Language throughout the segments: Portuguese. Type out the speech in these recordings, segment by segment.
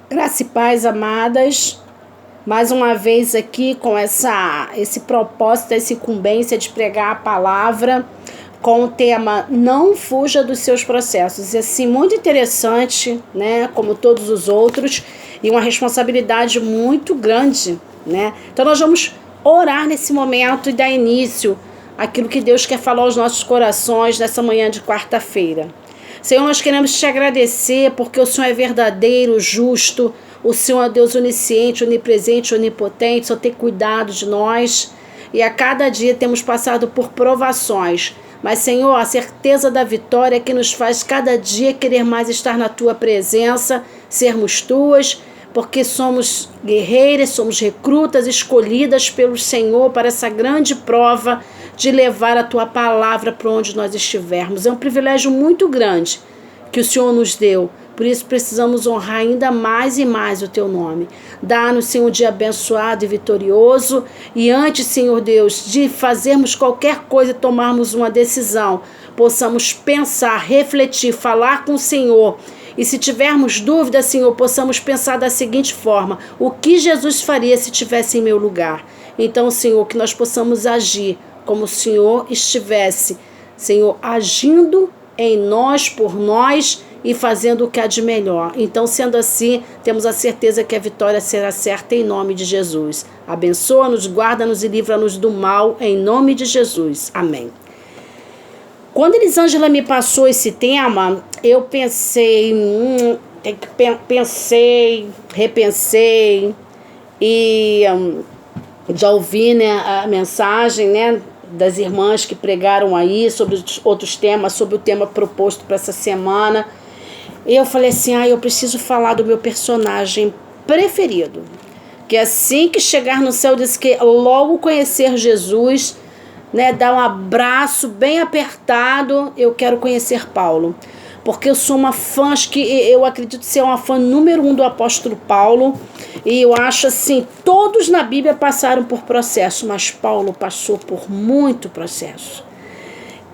Graça e paz, amadas, mais uma vez aqui com esse propósito, essa incumbência de pregar a palavra com o tema Não Fuja dos Seus Processos. E assim, muito interessante, né, como todos os outros, e uma responsabilidade muito grande, né? Então nós vamos orar nesse momento e dar início àquilo que Deus quer falar aos nossos corações nessa manhã de quarta-feira. Senhor, nós queremos te agradecer porque o Senhor é verdadeiro, justo, o Senhor é Deus onisciente, onipresente, onipotente, o Senhor tem cuidado de nós e a cada dia temos passado por provações. Mas, Senhor, a certeza da vitória é que nos faz cada dia querer mais estar na Tua presença, sermos Tuas, porque somos guerreiras, somos recrutas escolhidas pelo Senhor para essa grande prova de levar a Tua palavra para onde nós estivermos. É um privilégio muito grande que o Senhor nos deu. Por isso precisamos honrar ainda mais e mais o Teu nome. Dá-nos, Senhor, um dia abençoado e vitorioso. E antes, Senhor Deus, de fazermos qualquer coisa e tomarmos uma decisão, possamos pensar, refletir, falar com o Senhor. E se tivermos dúvida, Senhor, possamos pensar da seguinte forma: o que Jesus faria se estivesse em meu lugar? Então, Senhor, que nós possamos agir como o Senhor estivesse, Senhor, agindo em nós, por nós e fazendo o que há de melhor. Então, sendo assim, temos a certeza que a vitória será certa em nome de Jesus. Abençoa-nos, guarda-nos e livra-nos do mal em nome de Jesus. Amém. Quando Elisângela me passou esse tema, eu repensei e já ouvi, né, a mensagem, né, das irmãs que pregaram aí sobre outros temas, sobre o tema proposto para essa semana. Eu falei assim, eu preciso falar do meu personagem preferido, que assim que chegar no céu, diz que logo conhecer Jesus, né, dar um abraço bem apertado, eu quero conhecer Paulo, porque eu sou uma fã, acho que eu acredito ser uma fã número 1 do apóstolo Paulo, e eu acho assim, todos na Bíblia passaram por processo, mas Paulo passou por muito processo.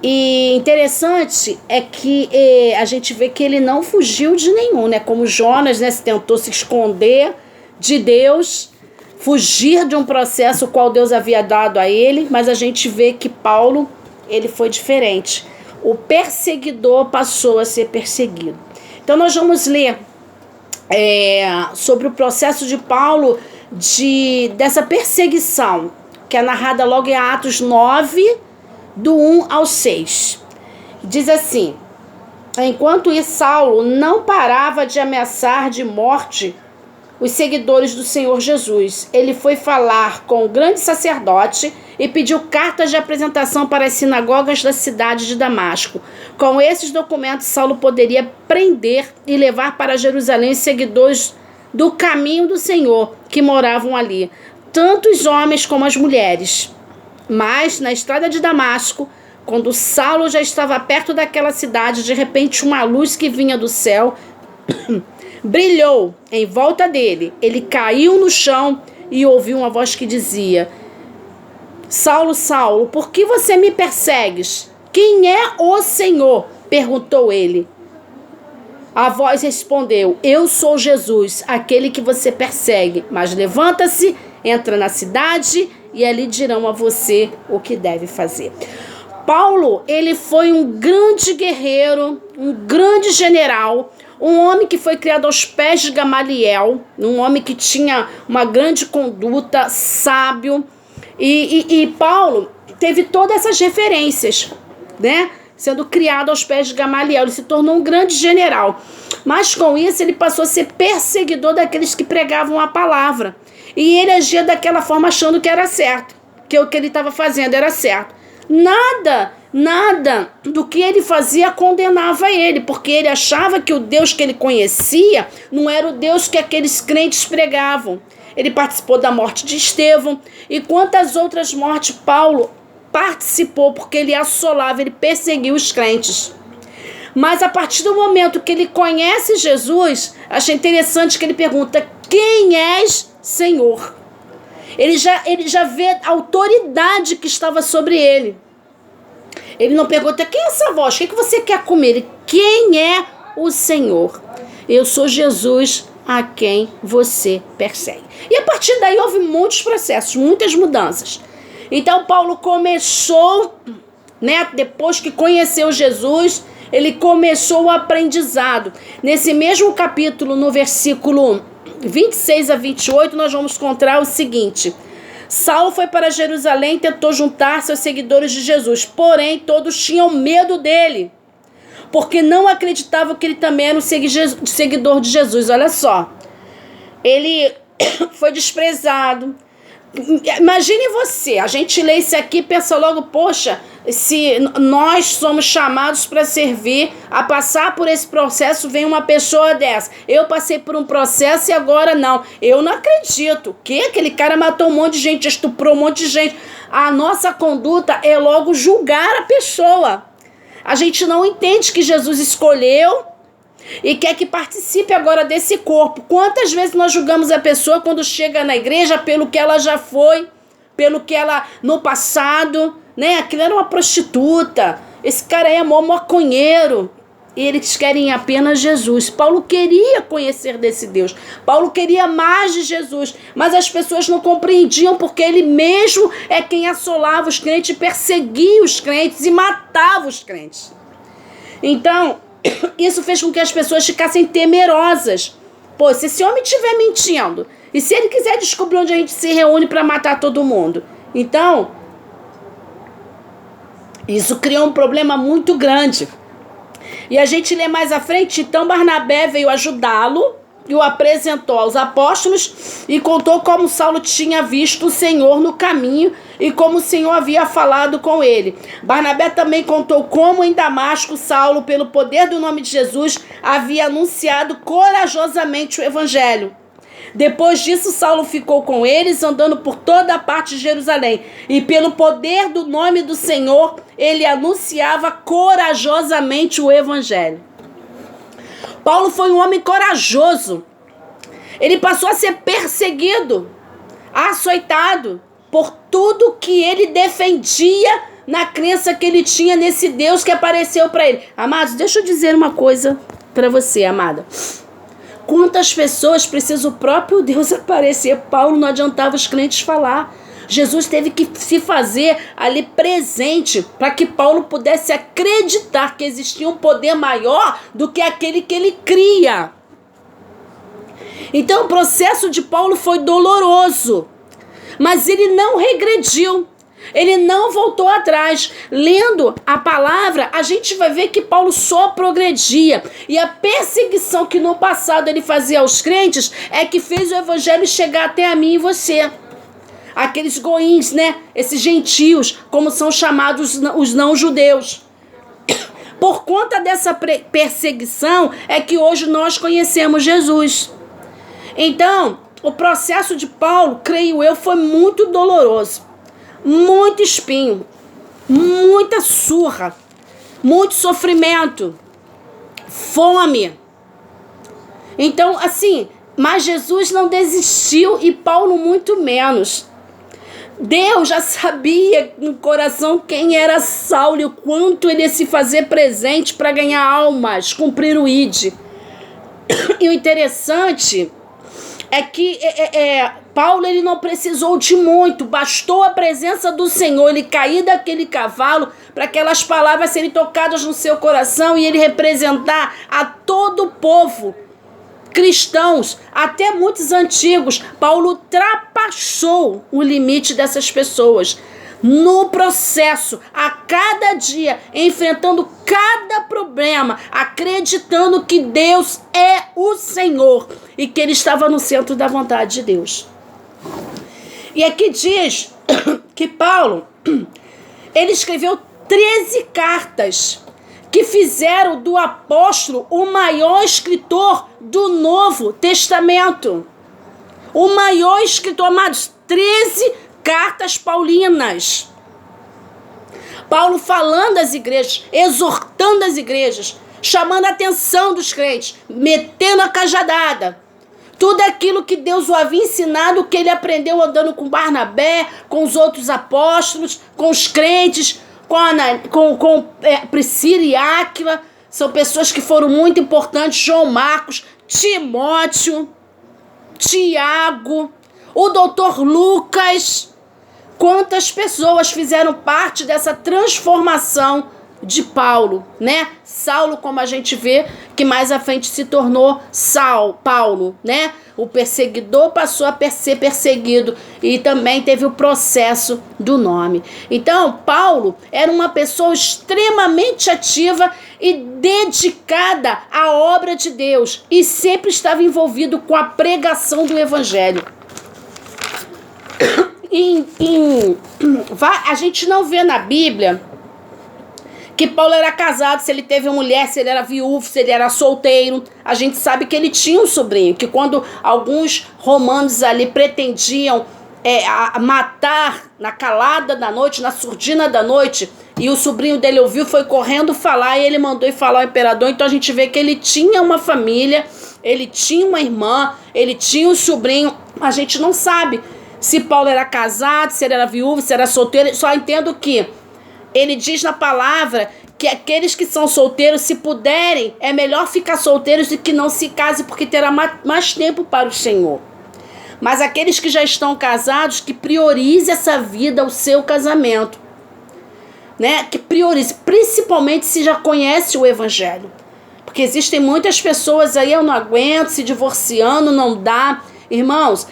E interessante é que a gente vê que ele não fugiu de nenhum, né? Como Jonas, né, tentou se esconder de Deus, fugir de um processo qual Deus havia dado a ele, mas a gente vê que Paulo, ele foi diferente. O perseguidor passou a ser perseguido. Então nós vamos ler sobre o processo de Paulo dessa perseguição, que é narrada logo em Atos 9, do 1 ao 6. Diz assim: enquanto isso, Saulo não parava de ameaçar de morte os seguidores do Senhor Jesus. Ele foi falar com o grande sacerdote e pediu cartas de apresentação para as sinagogas da cidade de Damasco. Com esses documentos, Saulo poderia prender e levar para Jerusalém os seguidores do caminho do Senhor que moravam ali, tanto os homens como as mulheres. Mas, na estrada de Damasco, quando Saulo já estava perto daquela cidade, de repente uma luz que vinha do céu brilhou em volta dele. Ele caiu no chão e ouviu uma voz que dizia: Saulo, Saulo, por que você me persegues? Quem é o Senhor? Perguntou ele. A voz respondeu: eu sou Jesus, aquele que você persegue. Mas levanta-se, entra na cidade e ali dirão a você o que deve fazer. Paulo, ele foi um grande guerreiro, um grande general, um homem que foi criado aos pés de Gamaliel, um homem que tinha uma grande conduta, sábio. E Paulo teve todas essas referências, né? Sendo criado aos pés de Gamaliel, ele se tornou um grande general. Mas com isso ele passou a ser perseguidor daqueles que pregavam a palavra. E ele agia daquela forma achando que era certo, que o que ele estava fazendo era certo. Nada do que ele fazia condenava ele, porque ele achava que o Deus que ele conhecia não era o Deus que aqueles crentes pregavam. Ele participou da morte de Estevão e quantas outras mortes Paulo participou, porque ele assolava, ele perseguiu os crentes. Mas a partir do momento que ele conhece Jesus, achei interessante que ele pergunta: quem és, Senhor? Ele já vê a autoridade que estava sobre ele. Ele não pergunta: quem é essa voz? O que você quer comer? Quem é o Senhor? Eu sou Jesus, a quem você persegue. E a partir daí houve muitos processos, muitas mudanças. Então Paulo começou, né, depois que conheceu Jesus, ele começou o aprendizado. Nesse mesmo capítulo, no versículo 26 a 28, nós vamos encontrar o seguinte: Saulo foi para Jerusalém e tentou juntar-se aos seguidores de Jesus, porém todos tinham medo dele, porque não acreditavam que ele também era um seguidor de Jesus. Olha só, ele foi desprezado. Imagine você, a gente lê isso aqui e pensa logo, poxa, se nós somos chamados para servir, a passar por esse processo, vem uma pessoa dessa. Eu passei por um processo e agora não. Eu não acredito. Que aquele cara matou um monte de gente, estuprou um monte de gente. A nossa conduta é logo julgar a pessoa. A gente não entende que Jesus escolheu e quer que participe agora desse corpo. Quantas vezes nós julgamos a pessoa quando chega na igreja pelo que ela já foi, pelo que ela no passado, né? Aquilo era uma prostituta, esse cara aí é mó maconheiro. E eles querem apenas Jesus. Paulo queria conhecer desse Deus. Paulo queria mais de Jesus. Mas as pessoas não compreendiam porque ele mesmo é quem assolava os crentes, perseguia os crentes e matava os crentes. Então, isso fez com que as pessoas ficassem temerosas. Pô, se esse homem estiver mentindo, e se ele quiser descobrir onde a gente se reúne para matar todo mundo? Então, isso criou um problema muito grande. E a gente lê mais à frente, então Barnabé veio ajudá-lo e o apresentou aos apóstolos e contou como Saulo tinha visto o Senhor no caminho e como o Senhor havia falado com ele. Barnabé também contou como em Damasco Saulo, pelo poder do nome de Jesus, havia anunciado corajosamente o evangelho. Depois disso, Saulo ficou com eles, andando por toda a parte de Jerusalém. E pelo poder do nome do Senhor, ele anunciava corajosamente o evangelho. Paulo foi um homem corajoso. Ele passou a ser perseguido, açoitado, por tudo que ele defendia na crença que ele tinha nesse Deus que apareceu para ele. Amados, deixa eu dizer uma coisa para você, amada. Quantas pessoas precisa o próprio Deus aparecer? Paulo não adiantava os crentes falar. Jesus teve que se fazer ali presente para que Paulo pudesse acreditar que existia um poder maior do que aquele que ele cria. Então o processo de Paulo foi doloroso, mas ele não regrediu. Ele não voltou atrás. Lendo a palavra, a gente vai ver que Paulo só progredia. E a perseguição que no passado ele fazia aos crentes é que fez o evangelho chegar até a mim e você. Aqueles goíns, né? Esses gentios, como são chamados os não-judeus. Por conta dessa perseguição é que hoje nós conhecemos Jesus. Então, o processo de Paulo, creio eu, foi muito doloroso. Muito espinho, muita surra, muito sofrimento, fome. Então, assim, mas Jesus não desistiu e Paulo muito menos. Deus já sabia no coração quem era Saulo e o quanto ele ia se fazer presente para ganhar almas, cumprir o ID. E o interessante é que Paulo ele não precisou de muito, bastou a presença do Senhor, ele cair daquele cavalo para aquelas palavras serem tocadas no seu coração e ele representar a todo o povo, cristãos, até muitos antigos. Paulo ultrapassou o limite dessas pessoas. No processo, a cada dia, enfrentando cada problema, acreditando que Deus é o Senhor e que ele estava no centro da vontade de Deus. E aqui diz que Paulo, ele escreveu 13 cartas que fizeram do apóstolo o maior escritor do Novo Testamento. O maior escritor, amados, 13 cartas paulinas. Paulo falando às igrejas, exortando as igrejas, chamando a atenção dos crentes, metendo a cajadada. Tudo aquilo que Deus o havia ensinado, que ele aprendeu andando com Barnabé, com os outros apóstolos, com os crentes, com Priscila e Áquila. São pessoas que foram muito importantes. João Marcos, Timóteo, Tiago, o doutor Lucas. Quantas pessoas fizeram parte dessa transformação de Paulo, né? Saulo, como a gente vê, que mais à frente se tornou Paulo, né? O perseguidor passou a ser perseguido e também teve o processo do nome. Então, Paulo era uma pessoa extremamente ativa e dedicada à obra de Deus e sempre estava envolvido com a pregação do evangelho. A gente não vê na Bíblia que Paulo era casado, se ele teve uma mulher, se ele era viúvo, se ele era solteiro. A gente sabe que ele tinha um sobrinho, que quando alguns romanos ali pretendiam matar na calada da noite, na surdina da noite, e o sobrinho dele ouviu, foi correndo falar, e ele mandou ir falar ao imperador. Então a gente vê que ele tinha uma família, ele tinha uma irmã, ele tinha um sobrinho. A gente não sabe se Paulo era casado, se ele era viúvo, se era solteiro. Só entendo que ele diz na palavra que aqueles que são solteiros, se puderem, é melhor ficar solteiros do que não se case, porque terá mais tempo para o Senhor. Mas aqueles que já estão casados, que priorize essa vida, o seu casamento, né? Que priorize, principalmente se já conhece o evangelho. Porque existem muitas pessoas aí, eu não aguento, se divorciando, não dá. Irmãos,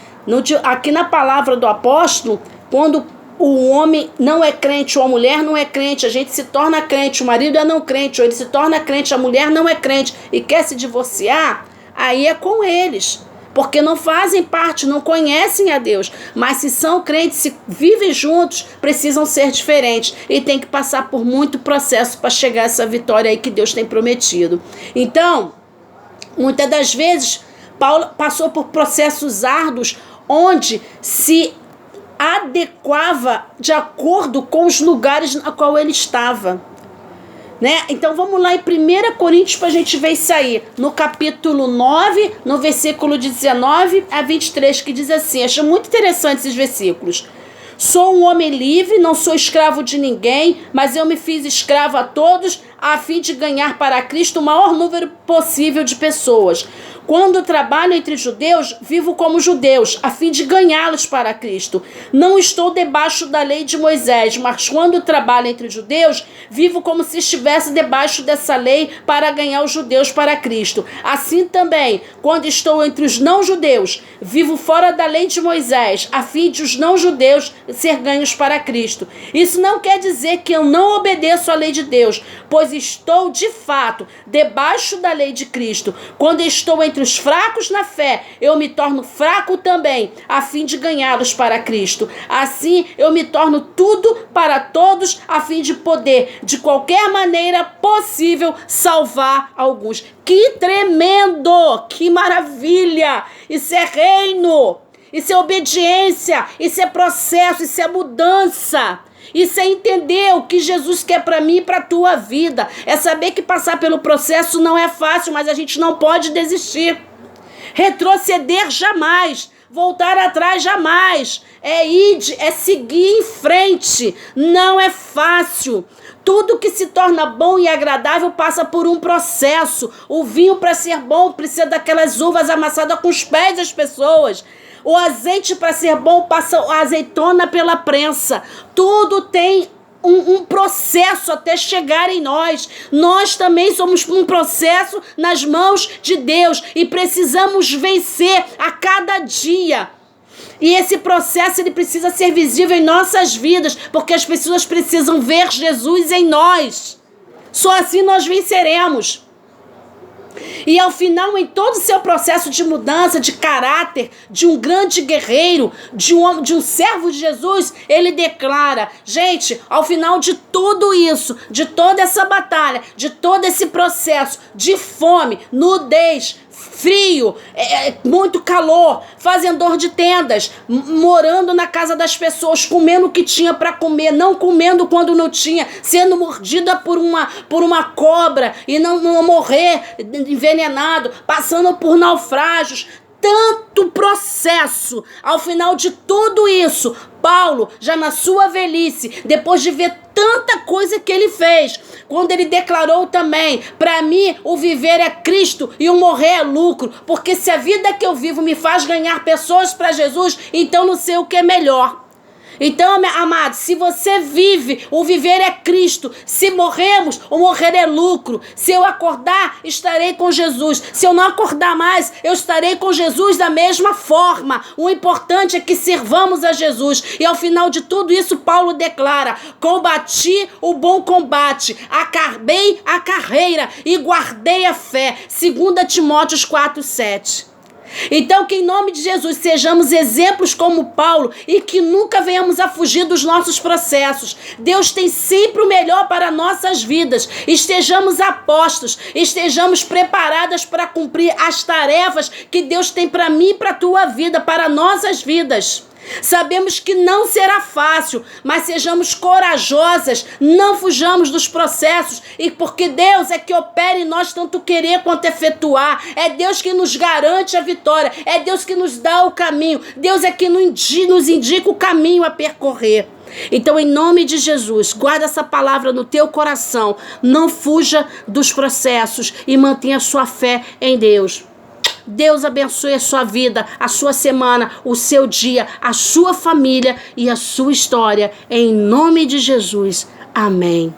aqui na palavra do apóstolo, quando o homem não é crente ou a mulher não é crente, a gente se torna crente, o marido é não crente, ou ele se torna crente, a mulher não é crente e quer se divorciar, aí é com eles, porque não fazem parte, não conhecem a Deus, mas se são crentes, se vivem juntos, precisam ser diferentes e tem que passar por muito processo para chegar a essa vitória aí que Deus tem prometido. Então, muitas das vezes, Paulo passou por processos árduos onde se adequava de acordo com os lugares na qual ele estava, né? Então vamos lá em 1 Coríntios para a gente ver isso aí, no capítulo 9, no versículo 19 a 23, que diz assim, acho muito interessante esses versículos. Sou um homem livre, não sou escravo de ninguém, mas eu me fiz escravo a todos, a fim de ganhar para Cristo o maior número possível de pessoas. Quando trabalho entre judeus, vivo como judeus, a fim de ganhá-los para Cristo. Não estou debaixo da lei de Moisés, mas quando trabalho entre judeus, vivo como se estivesse debaixo dessa lei para ganhar os judeus para Cristo. Assim também, quando estou entre os não-judeus, vivo fora da lei de Moisés, a fim de os não-judeus ser ganhos para Cristo. Isso não quer dizer que eu não obedeço à lei de Deus, pois estou, de fato, debaixo da lei de Cristo. Quando estou entre os fracos na fé, eu me torno fraco também, a fim de ganhá-los para Cristo. Assim, eu me torno tudo para todos, a fim de poder, de qualquer maneira possível, salvar alguns. Que tremendo! Que maravilha! Isso é reino! Isso é obediência! Isso é processo! Isso é mudança! Isso é entender o que Jesus quer para mim e para a tua vida. É saber que passar pelo processo não é fácil, mas a gente não pode desistir. Retroceder jamais. Voltar atrás jamais. É ir, é seguir em frente. Não é fácil. Tudo que se torna bom e agradável passa por um processo. O vinho, para ser bom, precisa daquelas uvas amassadas com os pés das pessoas. O azeite, para ser bom, passa a azeitona pela prensa. Tudo tem um processo até chegar em nós. Nós também somos um processo nas mãos de Deus e precisamos vencer a cada dia. E esse processo ele precisa ser visível em nossas vidas, porque as pessoas precisam ver Jesus em nós. Só assim nós venceremos. E ao final, em todo o seu processo de mudança de caráter, de um grande guerreiro, de um servo de Jesus, ele declara, gente, ao final de tudo isso, de toda essa batalha, de todo esse processo de fome, nudez, frio, muito calor, fazendor de tendas, morando na casa das pessoas, comendo o que tinha para comer, não comendo quando não tinha, sendo mordida por uma cobra e não morrer envenenado, passando por naufrágios, tanto processo, ao final de tudo isso, Paulo, já na sua velhice, depois de ver tanta coisa que ele fez, quando ele declarou também, para mim o viver é Cristo e o morrer é lucro, porque se a vida que eu vivo me faz ganhar pessoas para Jesus, então não sei o que é melhor. Então, amado, se você vive, o viver é Cristo. Se morremos, o morrer é lucro. Se eu acordar, estarei com Jesus. Se eu não acordar mais, eu estarei com Jesus da mesma forma. O importante é que servamos a Jesus. E ao final de tudo isso, Paulo declara: combati o bom combate, acabei a carreira e guardei a fé. 2 Timóteo 4:7. Então, que em nome de Jesus sejamos exemplos como Paulo e que nunca venhamos a fugir dos nossos processos. Deus tem sempre o melhor para nossas vidas. Estejamos apostos, estejamos preparadas para cumprir as tarefas que Deus tem para mim e para a tua vida, para nossas vidas. Sabemos que não será fácil, mas sejamos corajosas, não fujamos dos processos, e porque Deus é que opera em nós tanto querer quanto efetuar. É Deus que nos garante a vitória, é Deus que nos dá o caminho, Deus é que nos indica o caminho a percorrer. Então, em nome de Jesus, guarda essa palavra no teu coração, não fuja dos processos e mantenha a sua fé em Deus. Deus abençoe a sua vida, a sua semana, o seu dia, a sua família e a sua história. Em nome de Jesus. Amém.